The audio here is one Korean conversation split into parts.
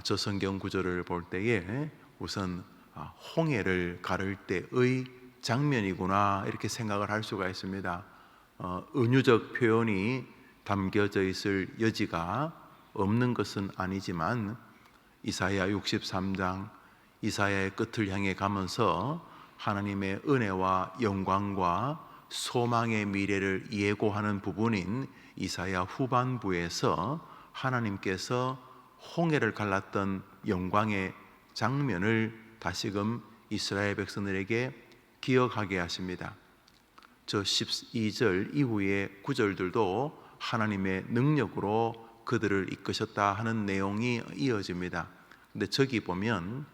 저 성경 구절을 볼 때에 우선 홍해를 가를 때의 장면이구나 이렇게 생각을 할 수가 있습니다. 은유적 표현이 담겨져 있을 여지가 없는 것은 아니지만 이사야 63장 이사야의 끝을 향해 가면서 하나님의 은혜와 영광과 소망의 미래를 예고하는 부분인 이사야 후반부에서 하나님께서 홍해를 갈랐던 영광의 장면을 다시금 이스라엘 백성들에게 기억하게 하십니다. 저 12절 이후의 구절들도 하나님의 능력으로 그들을 이끄셨다 하는 내용이 이어집니다. 근데 저기 보면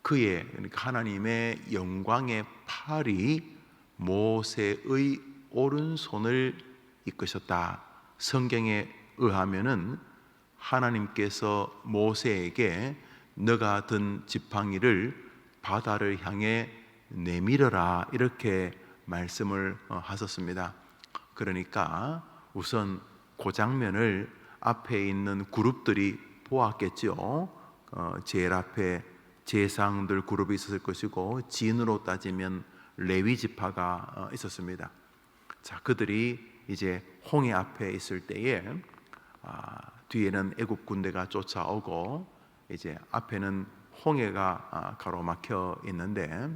그의, 그러니까 하나님의 영광의 팔이 모세의 오른손을 이끄셨다. 성경에 의하면은 하나님께서 모세에게 너가 든 지팡이를 바다를 향해 내밀어라 이렇게 말씀을 하셨습니다. 그러니까 우선 그 장면을 앞에 있는 그룹들이 보았겠죠. 제일 앞에 제사장들 그룹이 있었을 것이고 진으로 따지면 레위 지파가 있었습니다. 자, 그들이 이제 홍해 앞에 있을 때에 뒤에는 애굽 군대가 쫓아오고 이제 앞에는 홍해가 가로막혀 있는데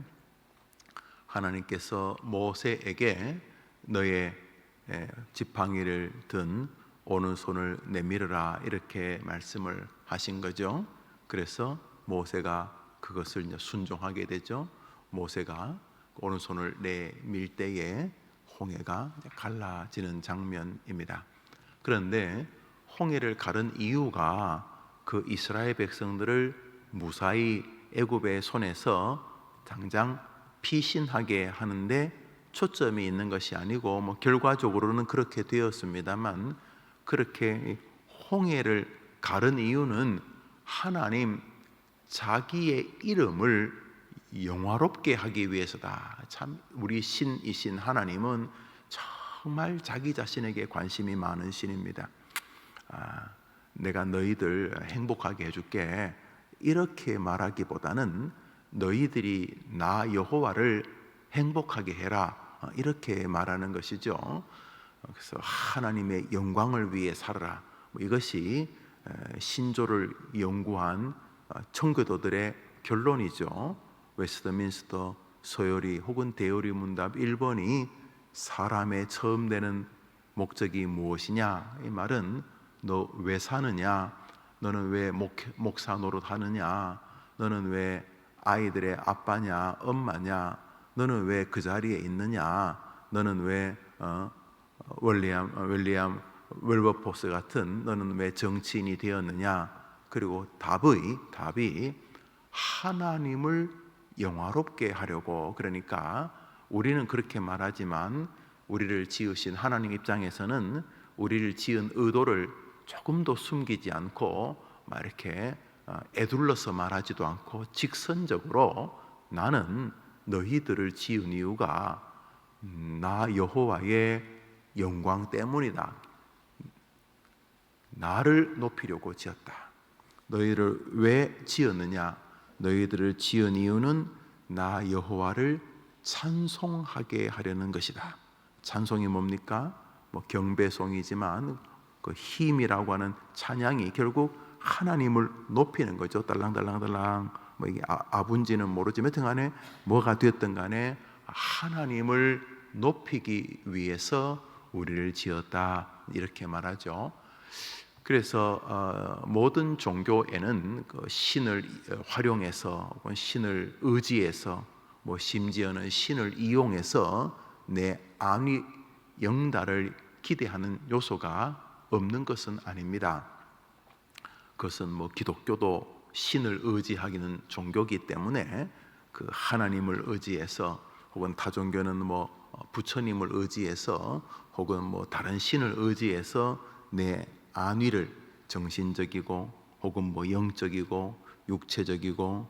하나님께서 모세에게 너의 지팡이를 든 오른손을 내밀어라 이렇게 말씀을 하신 거죠. 그래서 모세가 그것을 순종하게 되죠. 모세가 오른손을 내밀 때에 홍해가 갈라지는 장면입니다. 그런데 홍해를 가른 이유가 그 이스라엘 백성들을 무사히 애굽의 손에서 당장 피신하게 하는데 초점이 있는 것이 아니고 결과적으로는 그렇게 되었습니다만 그렇게 홍해를 가른 이유는 하나님 자기의 이름을 영화롭게 하기 위해서다. 참 우리 신이신 하나님은 정말 자기 자신에게 관심이 많은 신입니다. 내가 너희들 행복하게 해줄게 이렇게 말하기보다는 너희들이 나 여호와를 행복하게 해라 이렇게 말하는 것이죠. 그래서 하나님의 영광을 위해 살아라. 이것이 신조를 연구한 청교도들의 결론이죠. 웨스트민스터 서열이 혹은 대열이 문답 1번이 사람의 처음 되는 목적이 무엇이냐? 이 말은 너 왜 사느냐? 너는 왜 목사 노릇 하느냐? 너는 왜 아이들의 아빠냐? 엄마냐? 너는 왜 그 자리에 있느냐? 너는 왜 윌리엄 웰버포스 같은 너는 왜 정치인이 되었느냐? 그리고 답이 하나님을 영화롭게 하려고. 그러니까 우리는 그렇게 말하지만 우리를 지으신 하나님 입장에서는 우리를 지은 의도를 조금도 숨기지 않고 막 이렇게 애둘러서 말하지도 않고 직선적으로 나는 너희들을 지은 이유가 나 여호와의 영광 때문이다. 나를 높이려고 지었다. 너희를 왜 지었느냐? 너희들을 지은 이유는 나 여호와를 찬송하게 하려는 것이다. 찬송이 뭡니까? 경배송이지만 그 힘이라고 하는 찬양이 결국 하나님을 높이는 거죠. 달랑달랑달랑 이게 아분지는 모르지만 여튼간에 뭐가 되었든 간에 하나님을 높이기 위해서 우리를 지었다 이렇게 말하죠. 그래서 모든 종교에는 그 신을 활용해서 혹은 신을 의지해서 심지어는 신을 이용해서 내 안위 영달을 기대하는 요소가 없는 것은 아닙니다. 그것은 기독교도 신을 의지하기는 종교이기 때문에 그 하나님을 의지해서 혹은 타종교는 부처님을 의지해서 혹은 다른 신을 의지해서 내 안위를 정신적이고 혹은 영적이고 육체적이고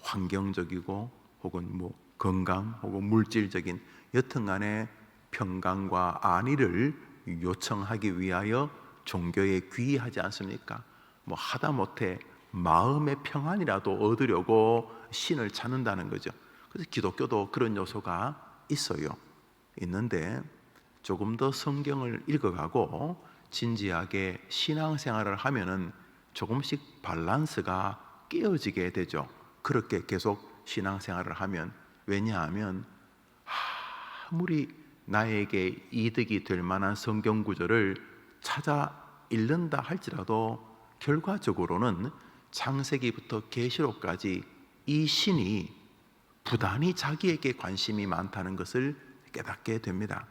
환경적이고 혹은 건강 혹은 물질적인 여튼간에 평강과 안위를 요청하기 위하여 종교에 귀의하지 않습니까? 하다못해 마음의 평안이라도 얻으려고 신을 찾는다는 거죠. 그래서 기독교도 그런 요소가 있는데 조금 더 성경을 읽어가고 진지하게 신앙생활을 하면은 조금씩 밸런스가 깨어지게 되죠. 그렇게 계속 신앙생활을 하면. 왜냐하면 아무리 나에게 이득이 될 만한 성경 구절을 찾아 읽는다 할지라도 결과적으로는 창세기부터 계시록까지 이 신이 부단히 자기에게 관심이 많다는 것을 깨닫게 됩니다.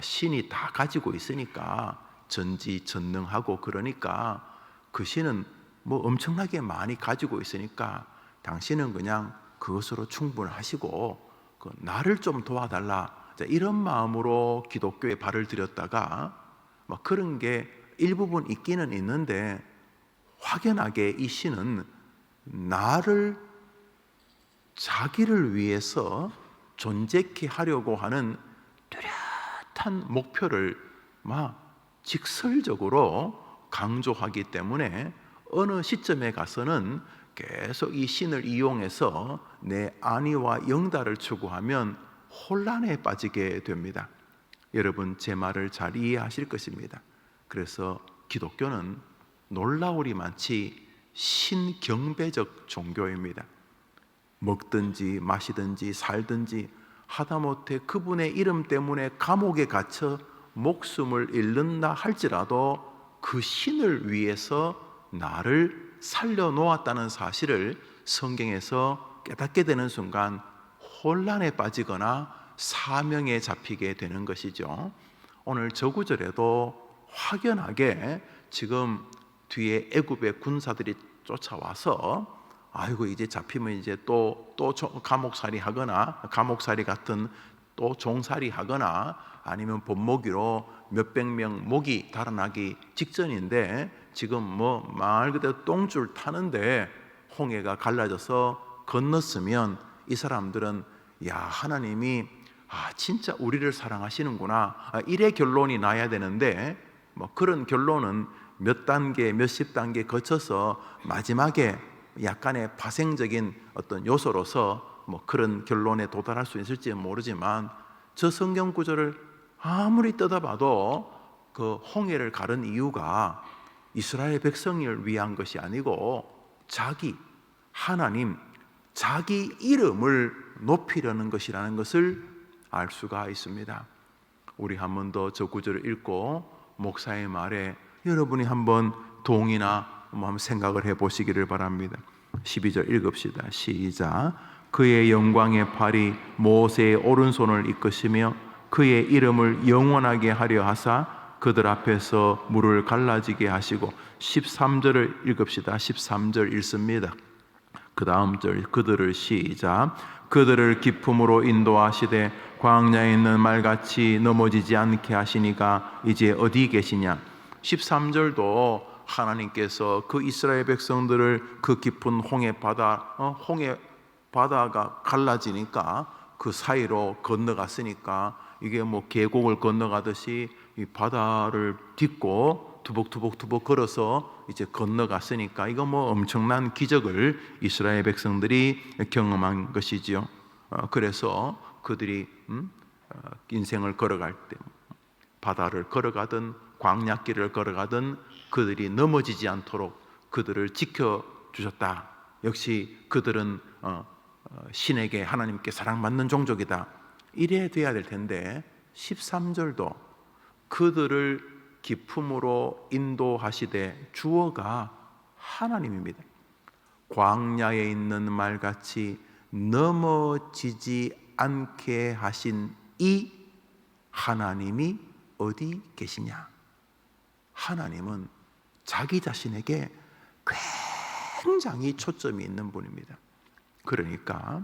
신이 다 가지고 있으니까 전지전능하고 그러니까 그 신은 뭐 엄청나게 많이 가지고 있으니까 당신은 그냥 그것으로 충분하시고 나를 좀 도와달라, 이런 마음으로 기독교에 발을 들였다가 그런 게 일부분 있기는 있는데 확연하게 이 신은 나를 자기를 위해서 존재케 하려고 하는 뚜렷한 목표를 직설적으로 강조하기 때문에 어느 시점에 가서는 계속 이 신을 이용해서 내 안위와 영달을 추구하면 혼란에 빠지게 됩니다. 여러분, 제 말을 잘 이해하실 것입니다. 그래서 기독교는 놀라우리만치 신경배적 종교입니다. 먹든지 마시든지 살든지 하다못해 그분의 이름 때문에 감옥에 갇혀 목숨을 잃는다 할지라도 그 신을 위해서 나를 살려놓았다는 사실을 성경에서 깨닫게 되는 순간 혼란에 빠지거나 사명에 잡히게 되는 것이죠. 오늘 저 구절에도 확연하게 지금 뒤에 애굽의 군사들이 쫓아와서 아이고 이제 잡히면 이제 또 감옥살이 하거나 감옥살이 같은 또 종살이 하거나 아니면 본모기로 몇백 명 목이 달아나기 직전인데 지금 말 그대로 똥줄 타는데 홍해가 갈라져서 건넜으면 이 사람들은 야, 하나님이 진짜 우리를 사랑하시는구나, 이래 결론이 나야 되는데 그런 결론은 몇 단계 몇십 단계 거쳐서 마지막에 약간의 파생적인 어떤 요소로서 그런 결론에 도달할 수 있을지 모르지만 저 성경 구절을 아무리 뜯어봐도 그 홍해를 가른 이유가 이스라엘 백성을 위한 것이 아니고 하나님 자기 이름을 높이려는 것이라는 것을 알 수가 있습니다. 우리 한 번 더 저 구절을 읽고 목사의 말에 여러분이 한번 동의나 한번 생각을 해보시기를 바랍니다. 12절 읽읍시다. 시작. 그의 영광의 팔이 모세의 오른손을 이끄시며 그의 이름을 영원하게 하려 하사 그들 앞에서 물을 갈라지게 하시고 13절을 읽읍시다. 13절 읽습니다. 그 다음 절 그들을 시작. 그들을 기품으로 인도하시되 광야에 있는 말같이 넘어지지 않게 하시니가 이제 어디 계시냐. 13절도 하나님께서 그 이스라엘 백성들을 그 깊은 홍해 바다가 갈라지니까 그 사이로 건너갔으니까 이게 계곡을 건너가듯이 이 바다를 딛고 투벅투벅 걸어서 이제 건너갔으니까 이거 엄청난 기적을 이스라엘 백성들이 경험한 것이지요. 그래서 그들이 인생을 걸어갈 때 바다를 걸어가든 광야길을 걸어가든 그들이 넘어지지 않도록 그들을 지켜주셨다. 역시 그들은 신에게 하나님께 사랑받는 종족이다. 이래야 돼야 될 텐데 13절도 그들을 기품으로 인도하시되 주어가 하나님입니다. 광야에 있는 말같이 넘어지지 않게 하신 이 하나님이 어디 계시냐? 하나님은 자기 자신에게 굉장히 초점이 있는 분입니다. 그러니까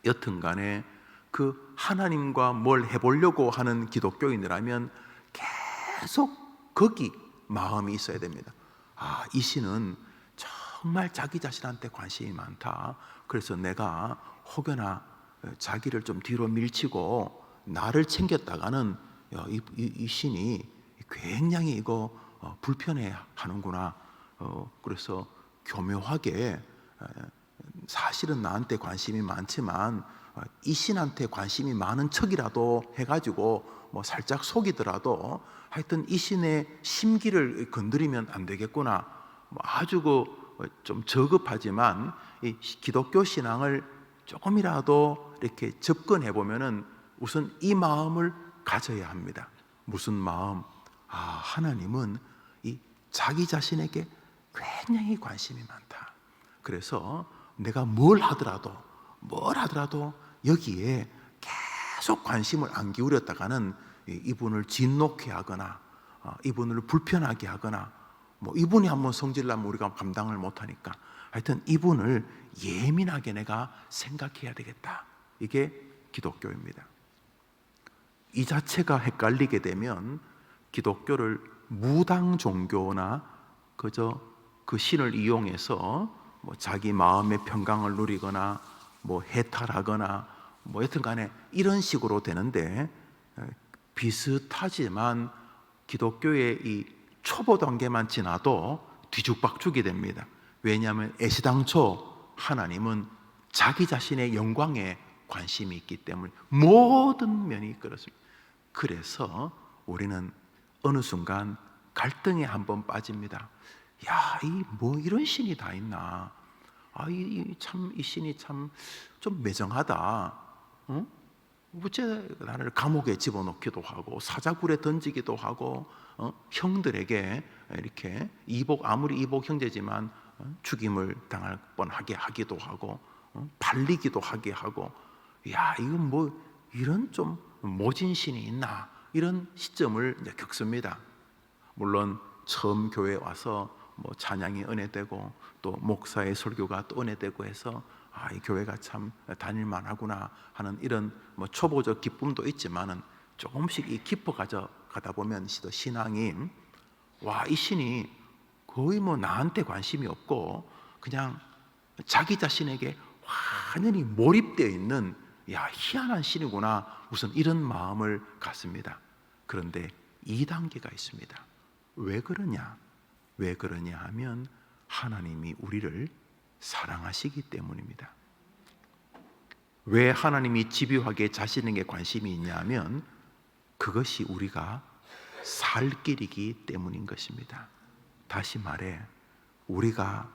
여튼간에 그 하나님과 뭘 해보려고 하는 기독교인이라면 계속 거기 마음이 있어야 됩니다. 이 신은 정말 자기 자신한테 관심이 많다. 그래서 내가 혹여나 자기를 좀 뒤로 밀치고 나를 챙겼다가는 이 신이 굉장히 이거 불편해 하는구나. 그래서 교묘하게 사실은 나한테 관심이 많지만 이 신한테 관심이 많은 척이라도 해가지고 뭐 살짝 속이더라도 하여튼 이 신의 심기를 건드리면 안 되겠구나. 뭐 아주 좀 저급하지만 이 기독교 신앙을 조금이라도 이렇게 접근해 보면은 우선 이 마음을 가져야 합니다. 무슨 마음? 하나님은 이 자기 자신에게 굉장히 관심이 많다. 그래서 내가 뭘 하더라도 여기에 계속 관심을 안 기울였다가는 이분을 진노케 하거나 이분을 불편하게 하거나 뭐 이분이 한번 성질나면 우리가 감당을 못하니까 하여튼 이분을 예민하게 내가 생각해야 되겠다. 이게 기독교입니다. 이 자체가 헷갈리게 되면 기독교를 무당 종교나 그저 그 신을 이용해서 뭐 자기 마음의 평강을 누리거나 뭐 해탈하거나 뭐 여튼 간에 이런 식으로 되는데, 비슷하지만 기독교의 이 초보 단계만 지나도 뒤죽박죽이 됩니다. 왜냐하면 애시당초 하나님은 자기 자신의 영광에 관심이 있기 때문에 모든 면이 그렇습니다. 그래서 우리는 어느 순간 갈등에 한번 빠집니다. 뭐 이런 신이 다 있나? 이 신이 참 좀 매정하다. 어째 나를 감옥에 집어넣기도 하고 사자굴에 던지기도 하고 형들에게 이렇게 아무리 이복 형제지만 죽임을 당할 뻔하게 하기도 하고 발리기도 하게 하고, 이건 뭐 이런 좀 모진 신이 있나? 이런 시점을 이제 겪습니다. 물론 처음 교회에 와서 뭐 찬양이 은혜되고 또 목사의 설교가 또 은혜되고 해서 이 교회가 참 다닐만 하구나 하는 이런 뭐 초보적 기쁨도 있지만은 조금씩 깊어 가다 보면 신앙이 이 신이 거의 뭐 나한테 관심이 없고 그냥 자기 자신에게 완전히 몰입되어 있는 희한한 신이구나, 우선 이런 마음을 갖습니다. 그런데 2단계가 있습니다. 왜 그러냐 하면 하나님이 우리를 사랑하시기 때문입니다. 왜 하나님이 집요하게 자신에게 관심이 있냐면 그것이 우리가 살 길이기 때문인 것입니다. 다시 말해, 우리가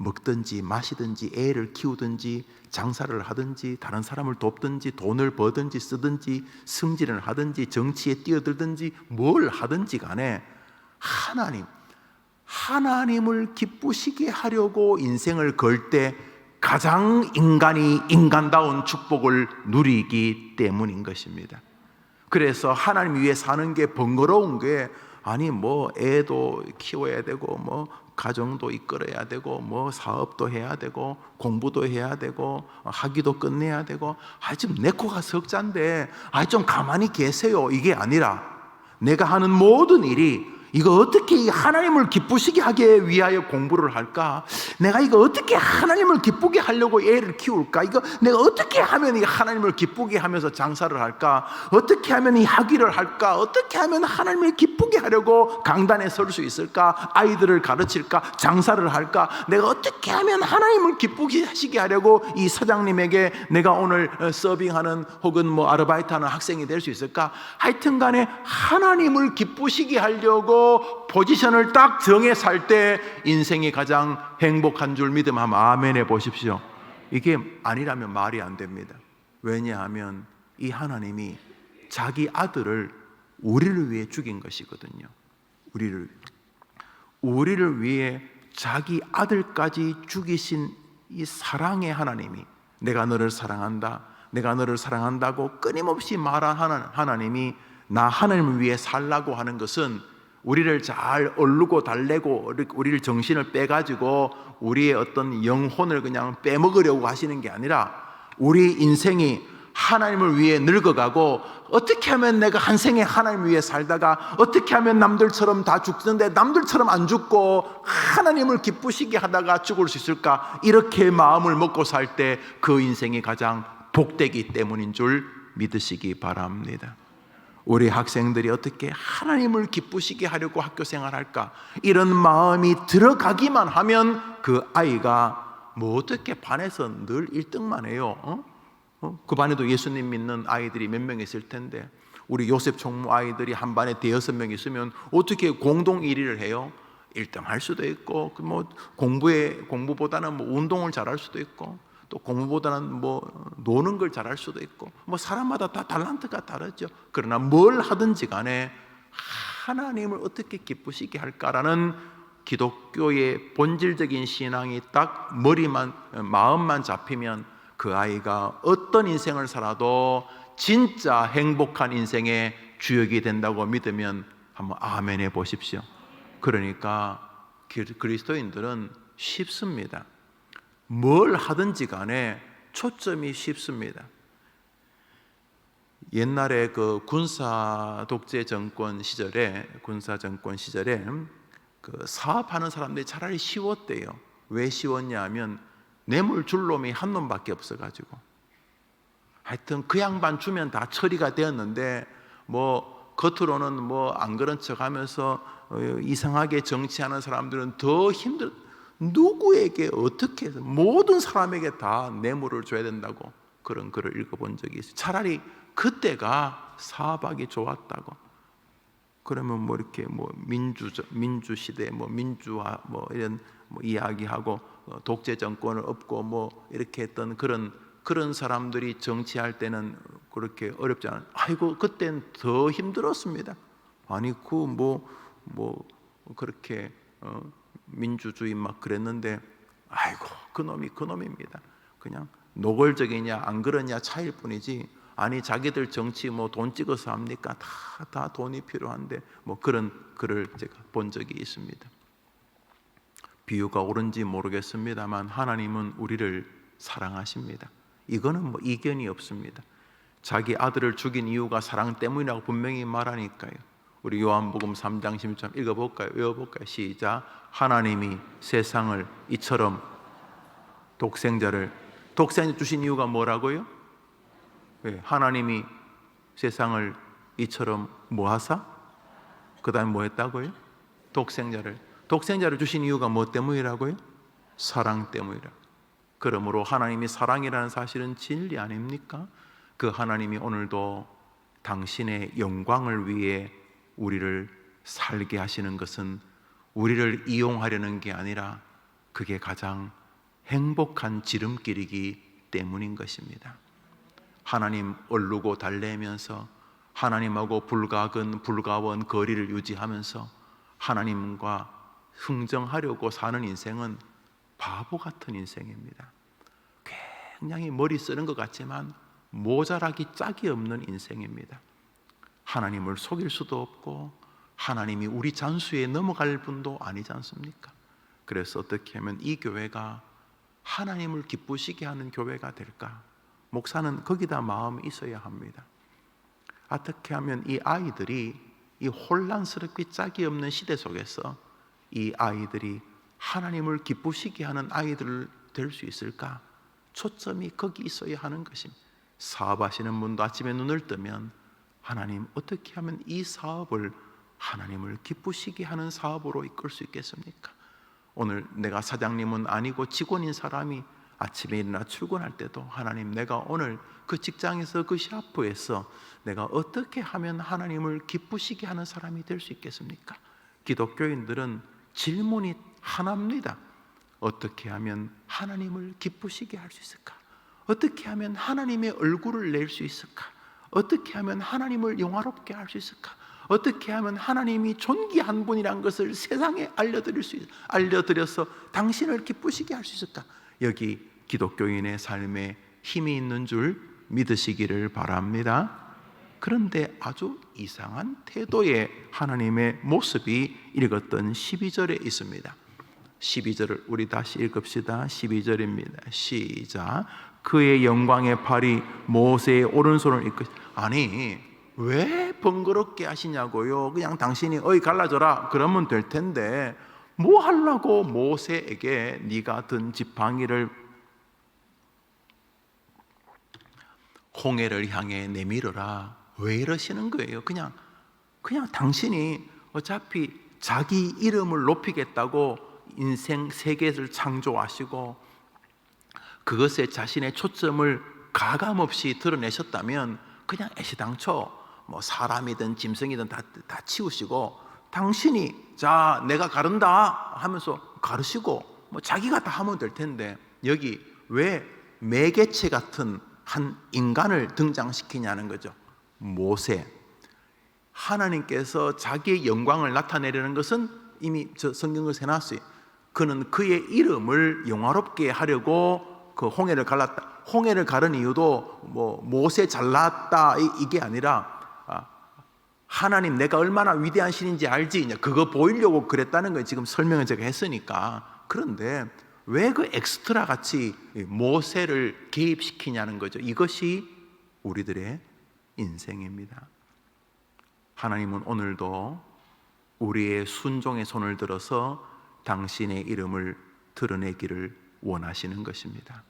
먹든지 마시든지 애를 키우든지 장사를 하든지 다른 사람을 돕든지 돈을 벌든지 쓰든지 승진을 하든지 정치에 뛰어들든지 뭘 하든지 간에 하나님을 기쁘시게 하려고 인생을 걸 때 가장 인간이 인간다운 축복을 누리기 때문인 것입니다. 그래서 하나님 위해 사는 게 번거로운 게 뭐 애도 키워야 되고 뭐 가정도 이끌어야 되고 뭐 사업도 해야 되고 공부도 해야 되고 학위도 끝내야 되고 좀 내 코가 석잔데 좀 가만히 계세요, 이게 아니라 내가 하는 모든 일이 이거 어떻게 하나님을 기쁘시게 하기 위하여 공부를 할까? 내가 이거 어떻게 하나님을 기쁘게 하려고 애를 키울까? 이거 내가 어떻게 하면 이 하나님을 기쁘게 하면서 장사를 할까? 어떻게 하면 이 학위를 할까? 어떻게 하면 하나님을 기쁘게 하려고 강단에 설 수 있을까? 아이들을 가르칠까? 장사를 할까? 내가 어떻게 하면 하나님을 기쁘게 하시게 하려고 이 사장님에게 내가 오늘 서빙하는 혹은 뭐 아르바이트하는 학생이 될 수 있을까? 하여튼 간에 하나님을 기쁘시게 하려고 포지션을 딱 정해 살 때 인생이 가장 행복한 줄 믿으면 아멘 해 보십시오. 이게 아니라면 말이 안 됩니다. 왜냐하면 이 하나님이 자기 아들을 우리를 위해 죽인 것이거든요. 우리를 위해 자기 아들까지 죽이신 이 사랑의 하나님이, 내가 너를 사랑한다, 내가 너를 사랑한다고 끊임없이 말하는 하나님이 나 하나님을 위해 살라고 하는 것은 우리를 잘 얼르고 달래고 우리를 정신을 빼가지고 우리의 어떤 영혼을 그냥 빼먹으려고 하시는 게 아니라 우리 인생이 하나님을 위해 늙어가고 어떻게 하면 내가 한 생에 하나님을 위해 살다가 어떻게 하면 남들처럼 다 죽는데 남들처럼 안 죽고 하나님을 기쁘시게 하다가 죽을 수 있을까, 이렇게 마음을 먹고 살 때 그 인생이 가장 복되기 때문인 줄 믿으시기 바랍니다. 우리 학생들이 어떻게 하나님을 기쁘시게 하려고 학교 생활할까? 이런 마음이 들어가기만 하면 그 아이가 뭐 어떻게 반에서 늘 1등만 해요. 그 반에도 예수님 믿는 아이들이 몇 명 있을 텐데, 우리 요셉 총무 아이들이 한 반에 5-6명 있으면 어떻게 공동 1위를 해요? 1등 할 수도 있고, 뭐 공부보다는 뭐 운동을 잘할 수도 있고, 또 공부보다는 뭐 노는 걸 잘할 수도 있고, 뭐 사람마다 다 탤런트가 다르죠. 그러나 뭘 하든지 간에 하나님을 어떻게 기쁘시게 할까라는 기독교의 본질적인 신앙이 딱 마음만 잡히면 그 아이가 어떤 인생을 살아도 진짜 행복한 인생의 주역이 된다고 믿으면 한번 아멘 해 보십시오. 그러니까 그리스도인들은 쉽습니다. 뭘 하든지 간에 초점이 쉽습니다. 옛날에 그 군사 정권 시절에 그 사업하는 사람들이 차라리 쉬웠대요. 왜 쉬웠냐 하면 뇌물 줄 놈이 한 놈밖에 없어가지고. 하여튼 그 양반 주면 다 처리가 되었는데, 뭐 겉으로는 뭐 안 그런 척하면서 이상하게 정치하는 사람들은 더 누구에게 어떻게 해서 모든 사람에게 다 뇌물을 줘야 된다고 그런 글을 읽어본 적이 있어요. 차라리 그때가 사업하기 좋았다고. 그러면 뭐 이렇게 뭐 민주 시대 뭐 민주화 뭐 이런 뭐 이야기하고 독재 정권을 엎고 뭐 이렇게 했던 그런 사람들이 정치할 때는 그렇게 어렵지 않아요. 아이고 그때는 더 힘들었습니다. 아니 뭐 그렇게 민주주의 막 그랬는데, 아이고 그놈입니다. 그냥 노골적이냐 안 그러냐 차이일 뿐이지, 아니 자기들 정치 뭐 돈 찍어서 합니까? 다 돈이 필요한데, 뭐 그런 글을 제가 본 적이 있습니다. 비유가 옳은지 모르겠습니다만 하나님은 우리를 사랑하십니다. 이거는 뭐 이견이 없습니다. 자기 아들을 죽인 이유가 사랑 때문이라고 분명히 말하니까요. 우리 요한복음 3장 16절 읽어볼까요? 외워볼까요? 시작. 하나님이 세상을 이처럼 독생자를 주신 이유가 뭐라고요? 네, 하나님이 세상을 이처럼 뭐 하사? 그 다음에 뭐 했다고요? 독생자를 주신 이유가 뭐 때문이라고요? 사랑 때문이라. 그러므로 하나님이 사랑이라는 사실은 진리 아닙니까? 그 하나님이 오늘도 당신의 영광을 위해 우리를 살게 하시는 것은 우리를 이용하려는 게 아니라 그게 가장 행복한 지름길이기 때문인 것입니다. 하나님 얼르고 달래면서 하나님하고 불가원 거리를 유지하면서 하나님과 흥정하려고 사는 인생은 바보 같은 인생입니다. 굉장히 머리 쓰는 것 같지만 모자라기 짝이 없는 인생입니다. 하나님을 속일 수도 없고 하나님이 우리 잔수에 넘어갈 분도 아니지 않습니까? 그래서 어떻게 하면 이 교회가 하나님을 기쁘시게 하는 교회가 될까? 목사는 거기다 마음이 있어야 합니다. 어떻게 하면 이 아이들이 이 혼란스럽게 짝이 없는 시대 속에서 이 아이들이 하나님을 기쁘시게 하는 아이들 될 수 있을까? 초점이 거기 있어야 하는 것입니다. 사업하시는 분도 아침에 눈을 뜨면 하나님 어떻게 하면 이 사업을 하나님을 기쁘시게 하는 사업으로 이끌 수 있겠습니까? 오늘 내가 사장님은 아니고 직원인 사람이 아침에 일어나 출근할 때도 하나님 내가 오늘 그 직장에서 그 샤프에서 내가 어떻게 하면 하나님을 기쁘시게 하는 사람이 될 수 있겠습니까? 기독교인들은 질문이 하나입니다. 어떻게 하면 하나님을 기쁘시게 할 수 있을까? 어떻게 하면 하나님의 얼굴을 낼 수 있을까? 어떻게 하면 하나님을 영화롭게 할 수 있을까? 어떻게 하면 하나님이 존귀한 분이란 것을 세상에 알려드려서 당신을 기쁘시게 할 수 있을까? 여기 기독교인의 삶에 힘이 있는 줄 믿으시기를 바랍니다. 그런데 아주 이상한 태도의 하나님의 모습이 읽었던 12절에 있습니다. 12절을 우리 다시 읽읍시다. 12절입니다. 시작. 그의 영광의 팔이 모세의 오른손을 이끌. 아니 왜 번거롭게 하시냐고요? 그냥 당신이 갈라져라 그러면 될 텐데 뭐 하려고 모세에게 네가 든 지팡이를 홍해를 향해 내밀어라. 왜 이러시는 거예요? 그냥 당신이 어차피 자기 이름을 높이겠다고 인생 세계를 창조하시고 그것에 자신의 초점을 가감없이 드러내셨다면 그냥 애시당초 뭐 사람이든 짐승이든 다 치우시고 당신이 자 내가 가른다 하면서 가르시고 뭐 자기가 다 하면 될 텐데 여기 왜 매개체 같은 한 인간을 등장시키냐는 거죠. 모세, 하나님께서 자기의 영광을 나타내려는 것은 이미 저 성경을 해놨어요. 그는 그의 이름을 영화롭게 하려고 그 홍해를 갈랐다. 홍해를 가른 이유도 뭐 모세 잘났다 이게 아니라 하나님 내가 얼마나 위대한 신인지 알지? 그거 보이려고 그랬다는 걸 지금 설명을 제가 했으니까. 그런데 왜 그 엑스트라 같이 모세를 개입시키냐는 거죠. 이것이 우리들의 인생입니다. 하나님은 오늘도 우리의 순종의 손을 들어서 당신의 이름을 드러내기를 원하시는 것입니다.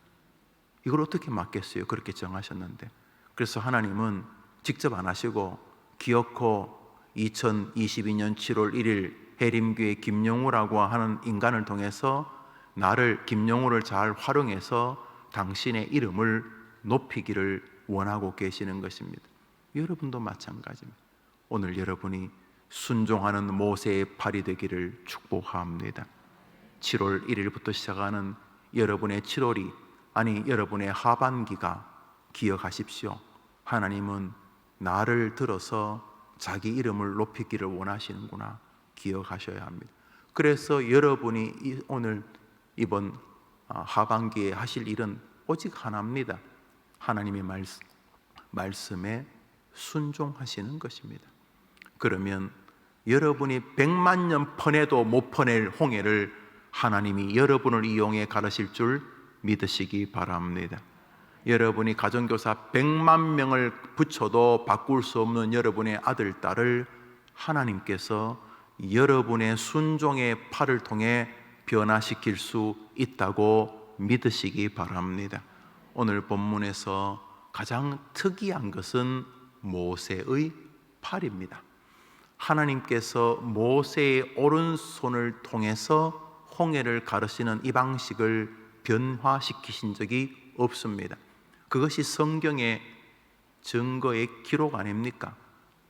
이걸 어떻게 막겠어요? 그렇게 정하셨는데. 그래서 하나님은 직접 안 하시고 기어코 2022년 7월 1일 해림교회 김용우라고 하는 인간을 통해서 나를 김용우를 잘 활용해서 당신의 이름을 높이기를 원하고 계시는 것입니다. 여러분도 마찬가지입니다. 오늘 여러분이 순종하는 모세의 팔이 되기를 축복합니다. 7월 1일부터 시작하는 여러분의 7월이 아니 여러분의 하반기가 기억하십시오. 하나님은 나를 들어서 자기 이름을 높이기를 원하시는구나 기억하셔야 합니다. 그래서 여러분이 오늘 이번 하반기에 하실 일은 오직 하나입니다. 하나님의 말씀에 순종하시는 것입니다. 그러면 여러분이 100만 년 퍼내도 못 퍼낼 홍해를 하나님이 여러분을 이용해 가르실 줄 믿으시기 바랍니다. 여러분이 가정교사 100만 명을 붙여도 바꿀 수 없는 여러분의 아들, 딸을 하나님께서 여러분의 순종의 팔을 통해 변화시킬 수 있다고 믿으시기 바랍니다. 오늘 본문에서 가장 특이한 것은 모세의 팔입니다. 하나님께서 모세의 오른손을 통해서 홍해를 가르시는 이 방식을 변화시키신 적이 없습니다. 그것이 성경의 증거의 기록 아닙니까?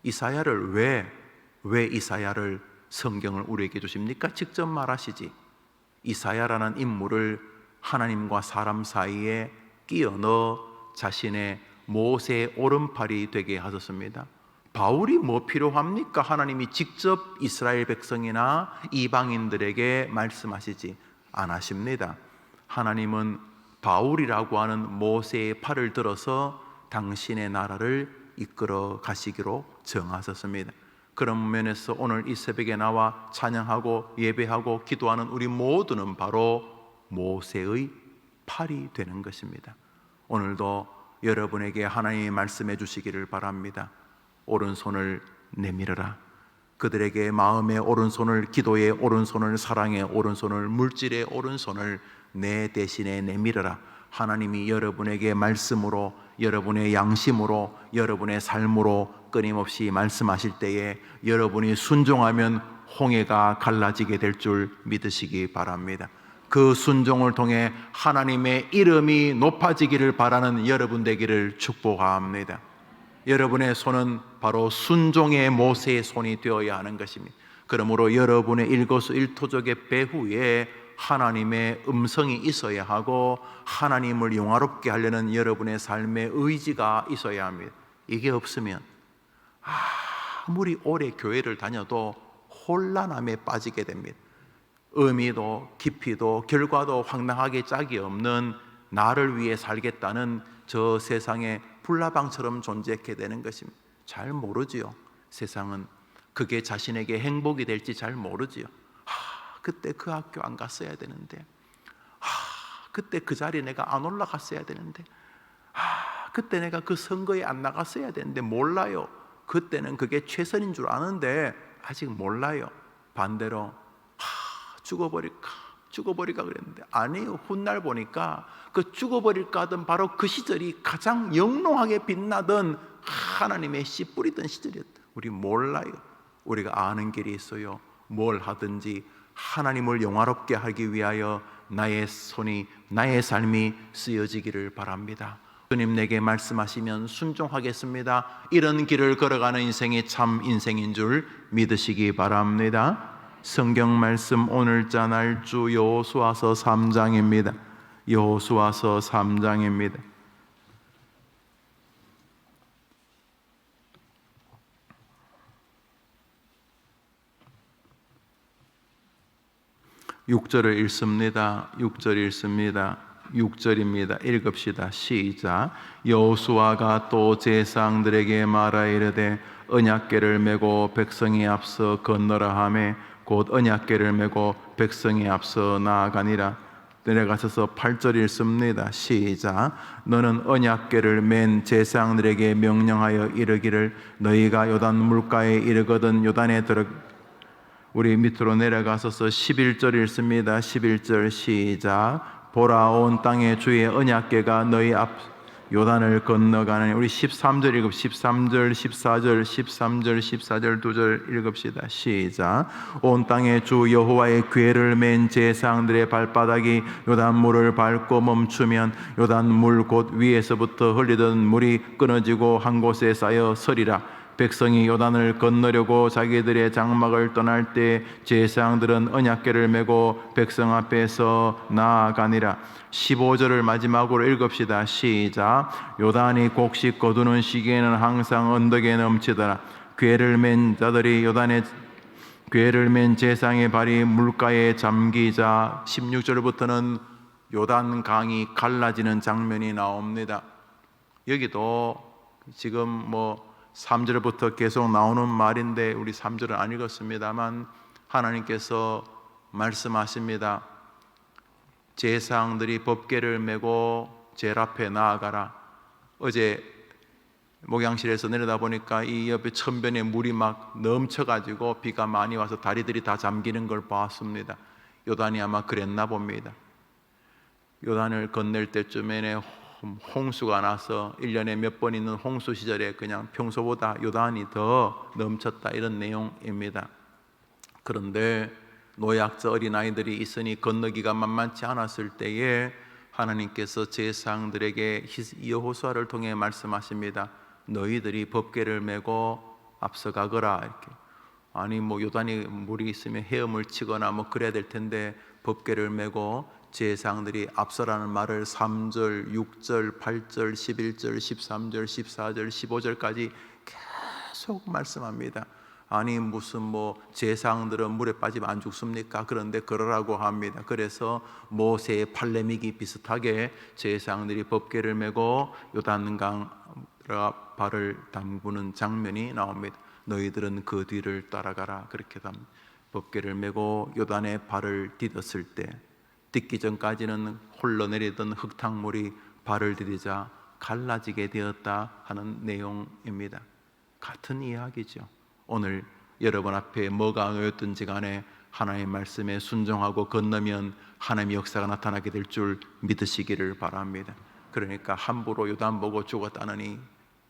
이사야를 왜 이사야를 성경을 우리에게 주십니까? 직접 말하시지. 이사야라는 인물을 하나님과 사람 사이에 끼워 넣어 자신의 모세의 오른팔이 되게 하셨습니다. 바울이 뭐 필요합니까? 하나님이 직접 이스라엘 백성이나 이방인들에게 말씀하시지 않으십니다. 하나님은 바울이라고 하는 모세의 팔을 들어서 당신의 나라를 이끌어 가시기로 정하셨습니다. 그런 면에서 오늘 이 새벽에 나와 찬양하고 예배하고 기도하는 우리 모두는 바로 모세의 팔이 되는 것입니다. 오늘도 여러분에게 하나님이 말씀해 주시기를 바랍니다. 오른손을 내밀어라. 그들에게 마음의 오른손을, 기도의 오른손을, 사랑의 오른손을, 물질의 오른손을 내 대신에 내밀어라. 하나님이 여러분에게 말씀으로, 여러분의 양심으로, 여러분의 삶으로 끊임없이 말씀하실 때에 여러분이 순종하면 홍해가 갈라지게 될 줄 믿으시기 바랍니다. 그 순종을 통해 하나님의 이름이 높아지기를 바라는 여러분 되기를 축복합니다. 여러분의 손은 바로 순종의 모세의 손이 되어야 하는 것입니다. 그러므로 여러분의 일거수일투족의 배후에 하나님의 음성이 있어야 하고 하나님을 영화롭게 하려는 여러분의 삶의 의지가 있어야 합니다. 이게 없으면 아무리 오래 교회를 다녀도 혼란함에 빠지게 됩니다. 의미도 깊이도 결과도 황당하게 짝이 없는 나를 위해 살겠다는 저 세상에 불나방처럼 존재하게 되는 것입니다. 잘 모르지요. 세상은 그게 자신에게 행복이 될지 잘 모르지요. 그때 그 학교 안 갔어야 되는데, 그때 그 자리에 내가 안 올라갔어야 되는데, 그때 내가 그 선거에 안 나갔어야 되는데 몰라요. 그때는 그게 최선인 줄 아는데 아직 몰라요. 반대로 죽어버릴까 그랬는데 아니요. 훗날 보니까 그 죽어버릴까 하던 바로 그 시절이 가장 영롱하게 빛나던 하나님의 씨 뿌리던 시절이었다. 우리 몰라요. 우리가 아는 길이 있어요. 뭘 하든지 하나님을 영화롭게 하기 위하여 나의 손이, 나의 삶이 쓰여지기를 바랍니다. 주님 내게 말씀하시면 순종하겠습니다. 이런 길을 걸어가는 인생이 참 인생인 줄 믿으시기 바랍니다. 성경 말씀 오늘자 날주 여호수아서 3장입니다. 여호수아서 3장입니다. 6절을 읽습니다. 6절 읽습니다. 6절입니다. 읽읍시다. 시작. 여호수아가 또 제사장들에게 말하 이르되 언약궤를 메고 백성이 앞서 건너라 하매 곧 언약궤를 메고 백성이 앞서 나아가니라. 내려가셔서 8절 읽습니다. 시작. 너는 언약궤를 맨 제사장들에게 명령하여 이르기를 너희가 요단 물가에 이르거든 요단에 들어. 우리 밑으로 내려가서서 11절 읽습니다. 11절 시작. 보라 온 땅에 주의 언약궤가 너희 앞 요단을 건너가는. 우리 13절 읽읍 13절 14절 13절 14절 2절 읽읍시다. 시작. 온 땅에 주 여호와의 궤를 맨 제사장들의 발바닥이 요단물을 밟고 멈추면 요단물 곧 위에서부터 흘리던 물이 끊어지고 한 곳에 쌓여 서리라. 백성이 요단을 건너려고 자기들의 장막을 떠날 때 제사장들은 언약궤를 메고 백성 앞에서 나아가니라. 15절을 마지막으로 읽읍시다. 시작. 요단이 곡식 거두는 시기에는 항상 언덕에 넘치더라. 궤를 맨 자들이 요단에 궤를 맨 제사장의 발이 물가에 잠기자 16절부터는 요단 강이 갈라지는 장면이 나옵니다. 여기도 지금 3절부터 계속 나오는 말인데 우리 3절은 안 읽었습니다만 하나님께서 말씀하십니다. 제사장들이 법궤를 메고 제일 앞에 나아가라. 어제 목양실에서 내려다 보니까 이 옆에 천변에 물이 막 넘쳐가지고 비가 많이 와서 다리들이 다 잠기는 걸 봤습니다. 요단이 아마 그랬나 봅니다. 요단을 건널 때쯤에는 홍수가 나서 1년에 몇 번 있는 홍수 시절에 그냥 평소보다 요단이 더 넘쳤다, 이런 내용입니다. 그런데 노약자 어린아이들이 있으니 건너기가 만만치 않았을 때에 하나님께서 제사장들에게 여호수아를 통해 말씀하십니다. 너희들이 법궤를 메고 앞서가거라. 이렇게. 아니 요단이 물이 있으면 헤엄을 치거나 그래야 될 텐데 법궤를 메고 제사장들이 앞서라는 말을 3절, 6절, 8절, 11절, 13절, 14절, 15절까지 계속 말씀합니다. 아니 무슨 제사장들은 물에 빠지면 안 죽습니까? 그런데 그러라고 합니다. 그래서 모세의 팔레미기 비슷하게 제사장들이 법궤를 메고 요단강 발을 담그는 장면이 나옵니다. 너희들은 그 뒤를 따라가라. 그렇게 답니다. 법궤를 메고 요단에 발을 디뎠을 때 딛기 전까지는 흘러내리던 흙탕물이 발을 디디자 갈라지게 되었다 하는 내용입니다. 같은 이야기죠. 오늘 여러분 앞에 뭐가 놓였든지 간에 하나님의 말씀에 순종하고 건너면 하나님의 역사가 나타나게 될 줄 믿으시기를 바랍니다. 그러니까 함부로 요단 보고 죽었다느니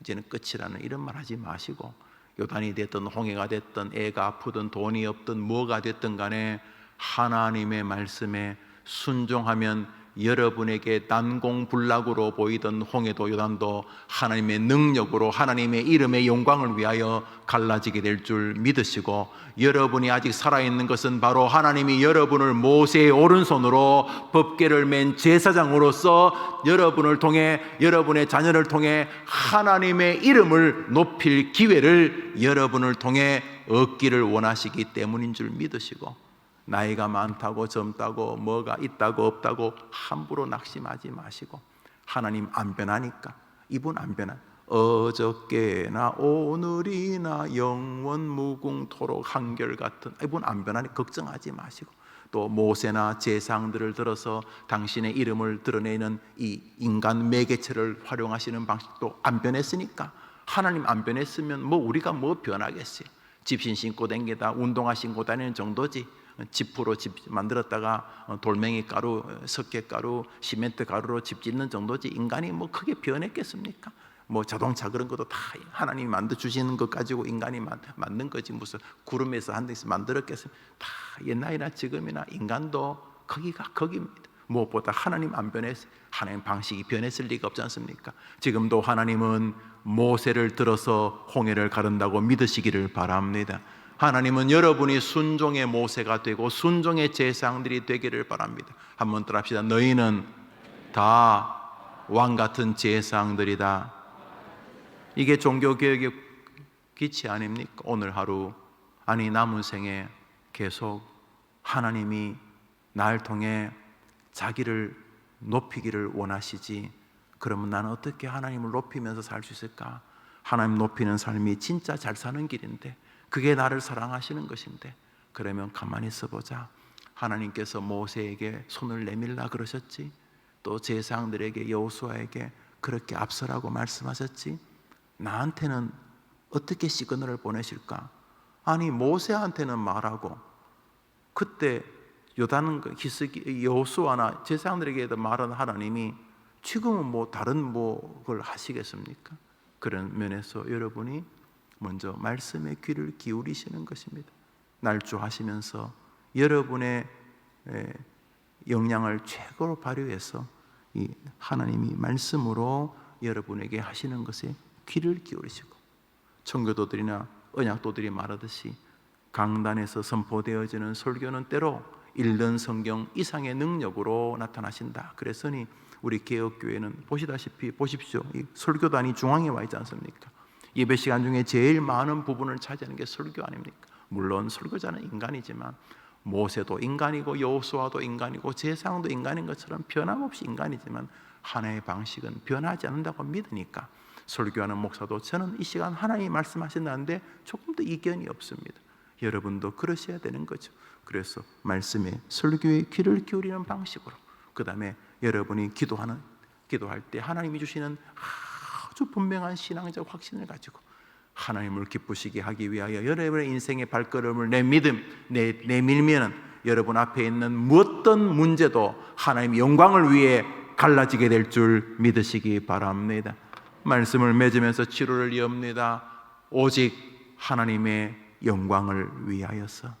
이제는 끝이라는 이런 말 하지 마시고, 요단이 됐든 홍해가 됐든 애가 아프든 돈이 없든 뭐가 됐든 간에 하나님의 말씀에 순종하면 여러분에게 난공불락으로 보이던 홍해도 요단도 하나님의 능력으로 하나님의 이름의 영광을 위하여 갈라지게 될 줄 믿으시고, 여러분이 아직 살아있는 것은 바로 하나님이 여러분을 모세의 오른손으로 법궤를 맨 제사장으로서 여러분을 통해, 여러분의 자녀를 통해 하나님의 이름을 높일 기회를 여러분을 통해 얻기를 원하시기 때문인 줄 믿으시고, 나이가 많다고 젊다고 뭐가 있다고 없다고 함부로 낙심하지 마시고, 하나님 안 변하니까, 이분 안 변하, 어저께나 오늘이나 영원 무궁토록 한결같은, 이분 안 변하니 걱정하지 마시고, 또 모세나 제사장들을 들어서 당신의 이름을 드러내는 이 인간 매개체를 활용하시는 방식도 안 변했으니까, 하나님 안 변했으면 우리가 변하겠어요. 집신 신고 다니다 운동화 신고 다니는 정도지, 지프로 집 만들었다가 돌멩이 가루, 석회 가루, 시멘트 가루로 집 짓는 정도지 인간이 크게 변했겠습니까? 뭐 자동차 그런 것도 다 하나님이 만들어 주시는 것 가지고 인간이 만든 거지, 무슨 구름에서 한 대씩 만들었겠습니까? 다 옛날이나 지금이나 인간도 거기가 거기입니다. 무엇보다 하나님 안 변했어요. 하나님 방식이 변했을 리가 없지 않습니까? 지금도 하나님은 모세를 들어서 홍해를 가른다고 믿으시기를 바랍니다. 하나님은 여러분이 순종의 모세가 되고 순종의 제사장들이 되기를 바랍니다. 한번 따라합시다. 너희는 다 왕같은 제사장들이다. 이게 종교개혁의 기치 아닙니까? 오늘 하루, 아니 남은 생에 계속 하나님이 날 통해 자기를 높이기를 원하시지, 그러면 나는 어떻게 하나님을 높이면서 살 수 있을까? 하나님 높이는 삶이 진짜 잘 사는 길인데, 그게 나를 사랑하시는 것인데, 그러면 가만히 있어보자. 하나님께서 모세에게 손을 내밀라 그러셨지, 또 제사장들에게 여호수아에게 그렇게 앞서라고 말씀하셨지, 나한테는 어떻게 시그널을 보내실까? 아니 모세한테는 말하고 그때 요단 여호수아나 제사장들에게도 말한 하나님이 지금은 뭐 다른 뭐를 하시겠습니까? 그런 면에서 여러분이 먼저 말씀에 귀를 기울이시는 것입니다. 날조하시면서 여러분의 역량을 최고로 발휘해서 이 하나님이 말씀으로 여러분에게 하시는 것에 귀를 기울이시고, 청교도들이나 언약도들이 말하듯이 강단에서 선포되어지는 설교는 때로 읽는 성경 이상의 능력으로 나타나신다. 그랬으니 우리 개혁교회는 보시다시피 보십시오. 이 설교단이 중앙에 와 있지 않습니까? 예배 시간 중에 제일 많은 부분을 차지하는 게 설교 아닙니까? 물론 설교자는 인간이지만 모세도 인간이고 여호수아도 인간이고 제사장도 인간인 것처럼 변함없이 인간이지만 하나님의 방식은 변하지 않는다고 믿으니까 설교하는 목사도 저는 이 시간 하나님이 말씀하신다는데 조금 더 이견이 없습니다. 여러분도 그러셔야 되는 거죠. 그래서 말씀에 설교에 귀를 기울이는 방식으로, 그 다음에 여러분이 기도할 때 하나님이 주시는 아주 분명한 신앙적 확신을 가지고 하나님을 기쁘시게 하기 위하여 여러분의 인생의 발걸음을 내밀면 여러분 앞에 있는 무엇든 문제도 하나님의 영광을 위해 갈라지게 될 줄 믿으시기 바랍니다. 말씀을 맺으면서 치료를 이옵니다. 오직 하나님의 영광을 위하여서,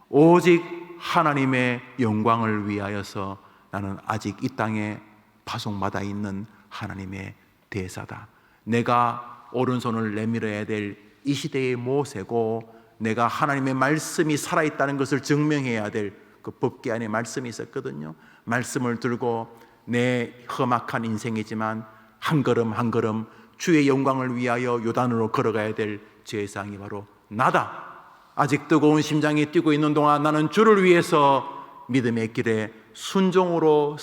오직 하나님의 영광을 위하여서 나는 아직 이 땅에 파송받아 있는 하나님의 대사다. 내가 오른손을 내밀어야 될 이 시대의 모세고, 내가 하나님의 말씀이 살아있다는 것을 증명해야 될 그 법궤 안에 말씀이 있었거든요. 말씀을 들고 내 험악한 인생이지만 한 걸음 한 걸음 주의 영광을 위하여 요단으로 걸어가야 될 제사장이 바로 나다. 아직 뜨거운 심장이 뛰고 있는 동안 나는 주를 위해서 믿음의 길에 순종으로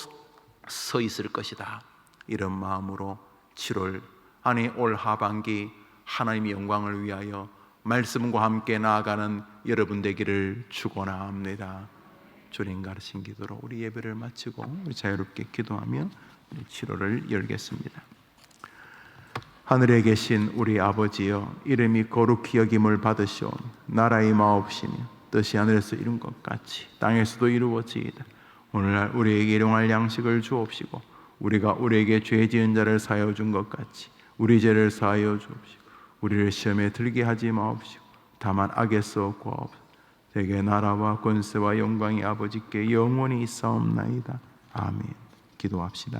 서 있을 것이다. 이런 마음으로 7월, 아니 올 하반기 하나님의 영광을 위하여 말씀과 함께 나아가는 여러분 되기를 축원합니다. 주님 가르친 기도로 우리 예배를 마치고 우리 자유롭게 기도하며 7월을 열겠습니다. 하늘에 계신 우리 아버지여, 이름이 거룩히 여김을 받으시오. 나라의 마옵시며 뜻이 하늘에서 이룬 것 같이 땅에서도 이루어지이다. 오늘날 우리에게 일용할 양식을 주옵시고, 우리가 우리에게 죄 지은 자를 사하여 준 것 같이 우리 죄를 사하여 주옵시고, 우리를 시험에 들게 하지 마옵시고 다만 악에서 구하옵소서. 대개 나라와 권세와 영광이 아버지께 영원히 있사옵나이다. 아멘. 기도합시다.